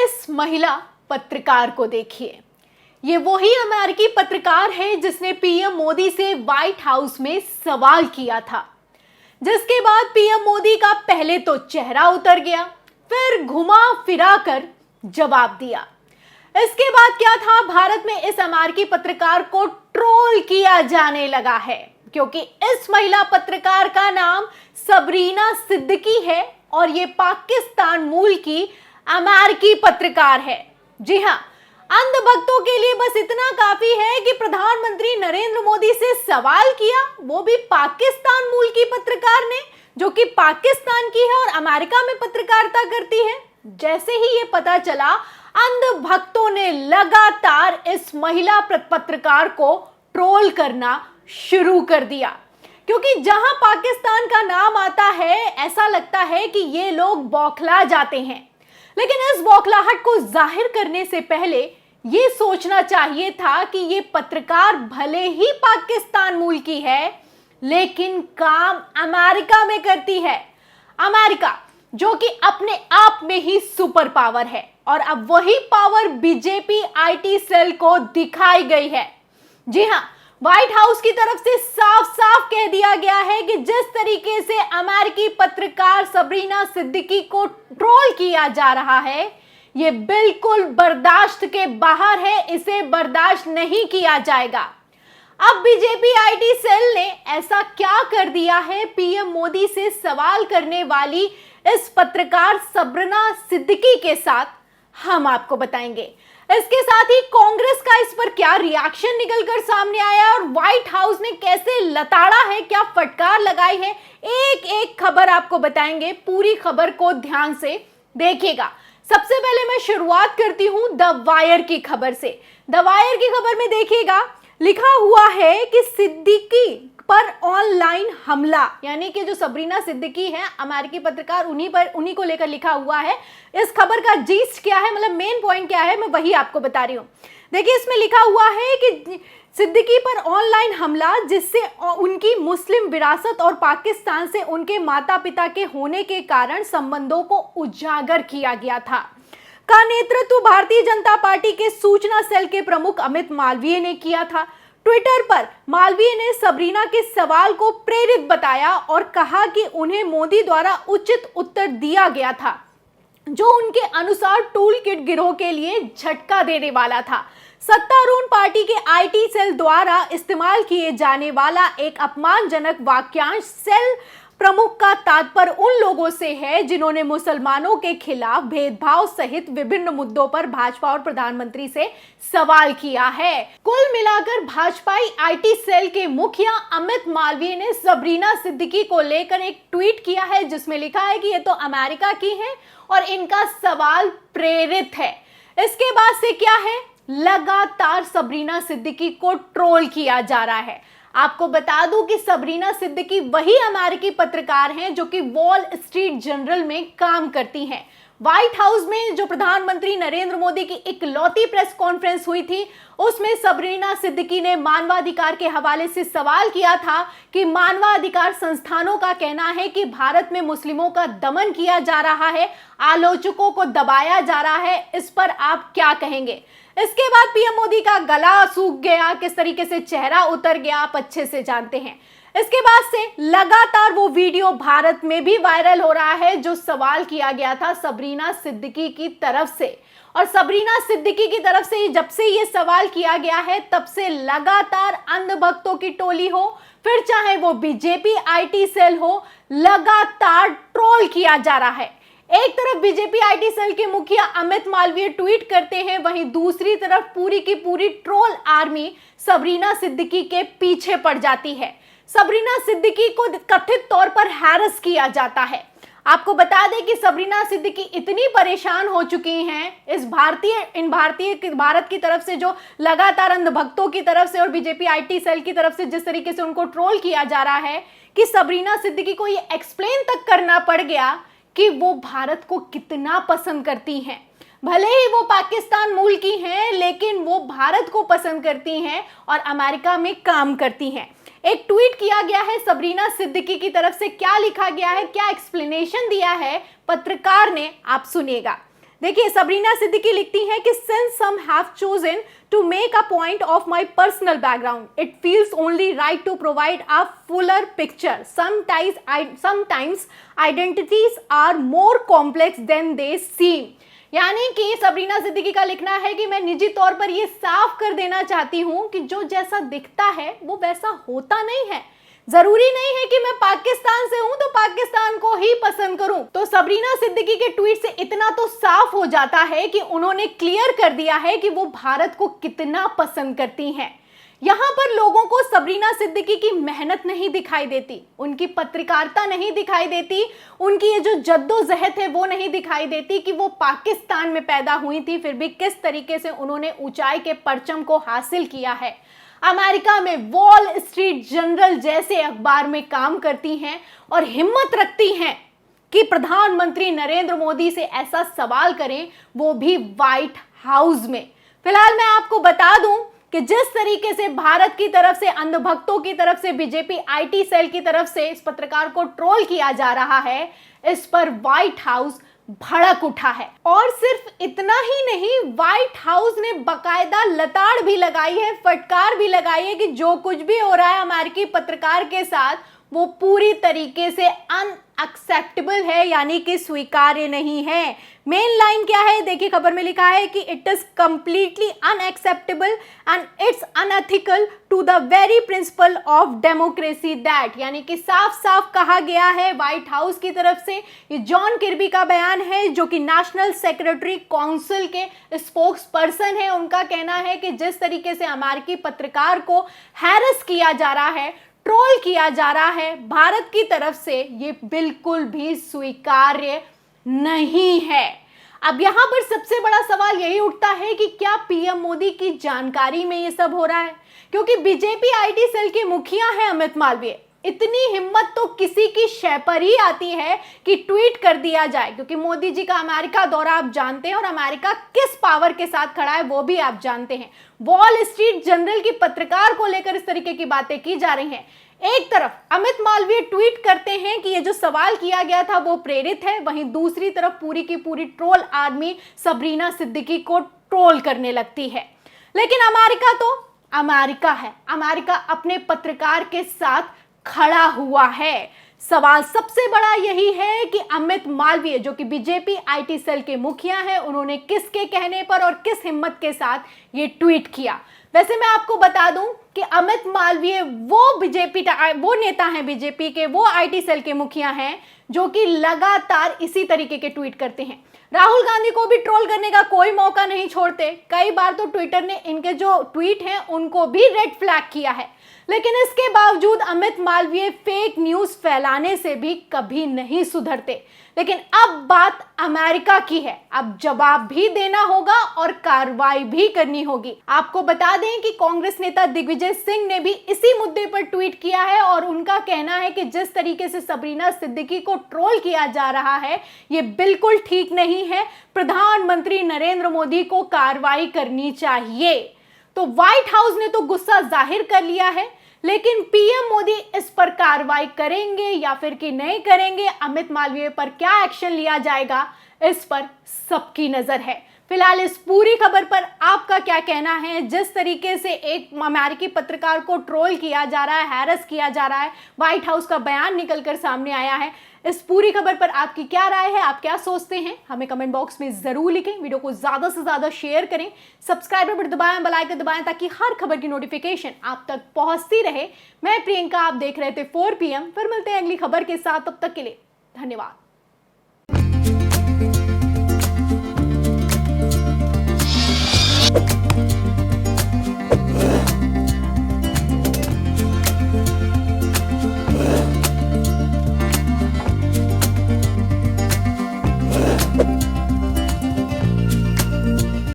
इस महिला पत्रकार को देखिए। ये वही अमेरिकी पत्रकार है जिसने पीएम मोदी से व्हाइट हाउस में सवाल किया था, जिसके बाद पीएम मोदी का पहले तो चेहरा उतर गया, फिर घुमा फिरा कर जवाब दिया। इसके बाद क्या था, भारत में इस अमेरिकी पत्रकार को ट्रोल किया जाने लगा है, क्योंकि इस महिला पत्रकार का नाम सबरीना सिद्दीकी है और ये पाकिस्तान मूल की अमेरिकी पत्रकार है। जी हाँ, अंधभक्तों के लिए बस इतना काफी है कि प्रधानमंत्री नरेंद्र मोदी से सवाल किया, वो भी पाकिस्तान मूल की पत्रकार ने, जो कि पाकिस्तान की है और अमेरिका में पत्रकारिता करती है। जैसे ही ये पता चला, अंधभक्तों ने लगातार इस महिला पत्रकार को ट्रोल करना शुरू कर दिया, क्योंकि जहां पाकिस्तान का नाम आता है ऐसा लगता है कि ये लोग बौखला जाते हैं। लेकिन इस बौखलाहट को जाहिर करने से पहले ये सोचना चाहिए था कि ये पत्रकार भले ही पाकिस्तान मूल की है, लेकिन काम अमेरिका में करती है। अमेरिका जो कि अपने आप में ही सुपर पावर है, और अब वही पावर बीजेपी आईटी सेल को दिखाई गई है। जी हाँ, व्हाइट हाउस की तरफ से साफ साफ कह दिया गया है कि जिस तरीके से अमेरिकी पत्रकार सबरीना सिद्दीकी को ट्रोल किया जा रहा है, ये बिल्कुल बर्दाश्त के बाहर है, इसे बर्दाश्त नहीं किया जाएगा। अब बीजेपी आईटी सेल ने ऐसा क्या कर दिया है, पीएम मोदी से सवाल करने वाली इस पत्रकार सबरीना सिद्दीकी के साथ, हम आपको बताएंगे। इसके साथ ही कांग्रेस का इस पर क्या रिएक्शन निकलकर सामने आया और व्हाइट हाउस ने कैसे लताड़ा है, क्या फटकार लगाई है, एक एक खबर आपको बताएंगे। पूरी खबर को ध्यान से देखिएगा। सबसे पहले मैं शुरुआत करती हूं द वायर की खबर से। द वायर की खबर में देखिएगा, लिखा हुआ है कि सिद्दीकी पर ऑनलाइन हमला, यानी कि जो सबरीना सिद्दीकी है अमेरिकी पत्रकार, उन्हीं को लेकर लिखा हुआ है। इस खबर का जीस्ट क्या है, मतलब मेन पॉइंट क्या है, मैं वही आपको बता रही हूँ। देखिए, इसमें लिखा हुआ है कि सिद्दीकी पर ऑनलाइन हमला, जिससे उनकी मुस्लिम विरासत और पाकिस्तान से उनके माता पिता के होने के कारण संबंधों को उजागर किया गया था, का नेतृत्व भारतीय जनता पार्टी के सूचना सेल के प्रमुख अमित मालवीय ने किया था। ट्विटर पर मालवीय ने सबरीना के सवाल को प्रेरित बताया और कहा कि उन्हें मोदी द्वारा उचित उत्तर दिया गया था, जो उनके अनुसार टूल किट गिरोह के लिए झटका देने वाला था। सत्तारूढ़ पार्टी के आईटी सेल द्वारा इस्तेमाल किए जाने वाला एक अपमानजनक वाक्यांश सेल प्रमुख का तात्पर्य उन लोगों से है जिन्होंने मुसलमानों के खिलाफ भेदभाव सहित विभिन्न मुद्दों पर भाजपा और प्रधानमंत्री से सवाल किया है। कुल मिलाकर भाजपाई आईटी सेल के मुखिया अमित मालवीय ने सबरीना सिद्दीकी को लेकर एक ट्वीट किया है, जिसमें लिखा है कि ये तो अमेरिका की है और इनका सवाल प्रेरित है। इसके बाद से क्या है, लगातार सबरीना सिद्दीकी को ट्रोल किया जा रहा है। आपको बता दूं कि सबरीना सिद्दीकी वही अमेरिकी पत्रकार हैं जो कि वॉल स्ट्रीट जर्नल में काम करती हैं। व्हाइट हाउस में जो प्रधानमंत्री नरेंद्र मोदी की इकलौती प्रेस कॉन्फ्रेंस हुई थी, उसमें सबरीना सिद्दीकी ने मानवाधिकार के हवाले से सवाल किया था कि मानवाधिकार संस्थानों का कहना है कि भारत में मुस्लिमों का दमन किया जा रहा है, आलोचकों को दबाया जा रहा है, इस पर आप क्या कहेंगे। इसके बाद पीएम मोदी का गला सूख गया, किस तरीके से चेहरा उतर गया आप अच्छे से जानते हैं। इसके बाद से लगातार वो वीडियो भारत में भी वायरल हो रहा है जो सवाल किया गया था सबरीना सिद्दीकी की तरफ से। और सबरीना सिद्दीकी की तरफ से जब से ये सवाल किया गया है, तब से लगातार अंधभक्तों की टोली हो, फिर चाहे वो बीजेपी आईटी सेल हो, लगातार ट्रोल किया जा रहा है। एक तरफ बीजेपी आईटी सेल के मुखिया अमित मालवीय ट्वीट करते हैं, वहीं दूसरी तरफ पूरी की पूरी ट्रोल आर्मी सबरीना सिद्दीकी के पीछे पड़ जाती है। सबरीना सिद्दीकी को कथित तौर पर हैरेस किया जाता है। आपको बता दें कि सबरीना सिद्दीकी इतनी परेशान हो चुकी हैं इस भारत की तरफ से, जो लगातार अंधभक्तों की तरफ से और बीजेपी आईटी सेल की तरफ से जिस तरीके से उनको ट्रोल किया जा रहा है, कि सबरीना सिद्दीकी को ये एक्सप्लेन तक करना पड़ गया कि वो भारत को कितना पसंद करती हैं। भले ही वो पाकिस्तान मूल की हैं, लेकिन वो भारत को पसंद करती हैं और अमेरिका में काम करती हैं। एक ट्वीट किया गया है सबरीना सिद्दीकी की तरफ से, क्या लिखा गया है, क्या एक्सप्लेनेशन दिया है पत्रकार ने, आप सुनिएगा। देखिए, सबरीना सिद्दीकी लिखती हैं कि since some have chosen to make a point of my personal background, it feels only right to provide a fuller picture. Sometimes identities are more complex than they seem. यानी कि सबरीना सिद्दीकी का लिखना है कि मैं निजी तौर पर यह साफ कर देना चाहती हूं कि जो जैसा दिखता है वो वैसा होता नहीं है. जरूरी नहीं है कि मैं पाकिस्तान से हूं तो पाकिस्तान को ही पसंद करूं. तो सबरीना सिद्दीकी के ट्वीट से इतना तो साफ हो जाता है कि उन्होंने क्लियर कर दिया है कि वो भारत को कितना पसंद करती हैं. यहां पर लोगों को सबरीना सिद्दीकी की मेहनत नहीं दिखाई देती, उनकी पत्रकारिता नहीं दिखाई देती, उनकी ये जो जद्दोजहद है वो नहीं दिखाई देती कि वो पाकिस्तान में पैदा हुई थी फिर भी किस तरीके से उन्होंने ऊंचाई के परचम को हासिल किया है. अमेरिका में वॉल स्ट्रीट जर्नल जैसे अखबार में काम करती हैं और हिम्मत रखती हैं कि प्रधानमंत्री नरेंद्र मोदी से ऐसा सवाल करें, वो भी व्हाइट हाउस में. फिलहाल मैं आपको बता दूं कि जिस तरीके से भारत की तरफ से, अंधभक्तों की तरफ से, बीजेपी आईटी सेल की तरफ से इस पत्रकार को ट्रोल किया जा रहा है, इस पर व्हाइट हाउस भड़क उठा है. और सिर्फ इतना ही नहीं, व्हाइट हाउस ने बकायदा लताड़ भी लगाई है, फटकार भी लगाई है कि जो कुछ भी हो रहा है अमेरिकी पत्रकार के साथ वो पूरी तरीके से अनएक्सेप्टेबल है, यानी कि स्वीकार्य नहीं है. मेन लाइन क्या है, देखिए खबर में लिखा है कि it is completely unacceptable and it's unethical to the very principle of democracy that. यानी कि साफ साफ कहा गया है व्हाइट हाउस की तरफ से. ये जॉन किर्बी का बयान है जो कि नेशनल सेक्रेटरी काउंसिल के स्पोक्स पर्सन है. उनका कहना है कि जिस तरीके से अमेरिकी पत्रकार को हैरेस किया जा रहा है, ट्रोल किया जा रहा है भारत की तरफ से, ये बिल्कुल भी स्वीकार्य नहीं है. अब यहां पर सबसे बड़ा सवाल यही उठता है कि क्या पीएम मोदी की जानकारी में ये सब हो रहा है, क्योंकि बीजेपी आईटी सेल के मुखिया हैं अमित मालवीय. इतनी हिम्मत तो किसी की शय पर ही आती है कि ट्वीट कर दिया जाए, क्योंकि मोदी जी का अमेरिका दौरा आप जानते हैं और अमेरिका किस पावर के साथ खड़ा है वो भी आप जानते हैं. वॉल स्ट्रीट जर्नल की पत्रकार को लेकर इस तरीके की बातें की जा रही हैं. एक तरफ अमित मालवीय ट्वीट करते हैं कि ये जो सवाल किया गया था वो प्रेरित है, वहीं दूसरी तरफ पूरी की पूरी ट्रोल आर्मी सबरीना सिद्दीकी को ट्रोल करने लगती है. लेकिन अमेरिका तो अमेरिका है, अमेरिका अपने पत्रकार के साथ खड़ा हुआ है. सवाल सबसे बड़ा यही है कि अमित मालवीय जो कि बीजेपी आईटी सेल के मुखिया हैं, उन्होंने किसके कहने पर और किस हिम्मत के साथ ये ट्वीट किया. वैसे मैं आपको बता दूं कि अमित मालवीय वो नेता हैं बीजेपी के, वो आईटी सेल के मुखिया हैं जो कि लगातार इसी तरीके के ट्वीट करते हैं. राहुल गांधी को भी ट्रोल करने का कोई मौका नहीं छोड़ते. कई बार तो ट्विटर ने इनके जो ट्वीट हैं उनको भी रेड फ्लैग किया है. लेकिन इसके बावजूद अमित मालवीय फेक न्यूज फैलाने से भी कभी नहीं सुधरते. लेकिन अब बात अमेरिका की है, अब जवाब भी देना होगा और कार्रवाई भी करनी होगी. आपको बता दें कि कांग्रेस नेता दिग्विजय सिंह ने भी इसी मुद्दे पर ट्वीट किया है और उनका कहना है कि जिस तरीके से सबरीना सिद्दीकी को ट्रोल किया जा रहा है ये बिल्कुल ठीक नहीं है. प्रधानमंत्री नरेंद्र मोदी को कार्रवाई करनी चाहिए. तो व्हाइट हाउस ने तो गुस्सा जाहिर कर लिया है, लेकिन पीएम मोदी इस पर कार्रवाई करेंगे या फिर कि नहीं करेंगे, अमित मालवीय पर क्या एक्शन लिया जाएगा, इस पर सबकी नजर है. फिलहाल इस पूरी खबर पर आपका क्या कहना है? जिस तरीके से एक अमेरिकी पत्रकार को ट्रोल किया जा रहा है, हैरेस किया जा रहा है, व्हाइट हाउस का बयान निकलकर सामने आया है, इस पूरी खबर पर आपकी क्या राय है, आप क्या सोचते हैं, हमें कमेंट बॉक्स में जरूर लिखें. वीडियो को ज्यादा से ज्यादा शेयर करें, सब्सक्राइब बटन दबाएं, बेल आइकन दबाएं ताकि हर खबर की नोटिफिकेशन आप तक पहुंचती रहे. मैं प्रियंका, आप देख रहे थे 4 PM. फिर मिलते हैं अगली खबर के साथ, तब तक के लिए धन्यवाद.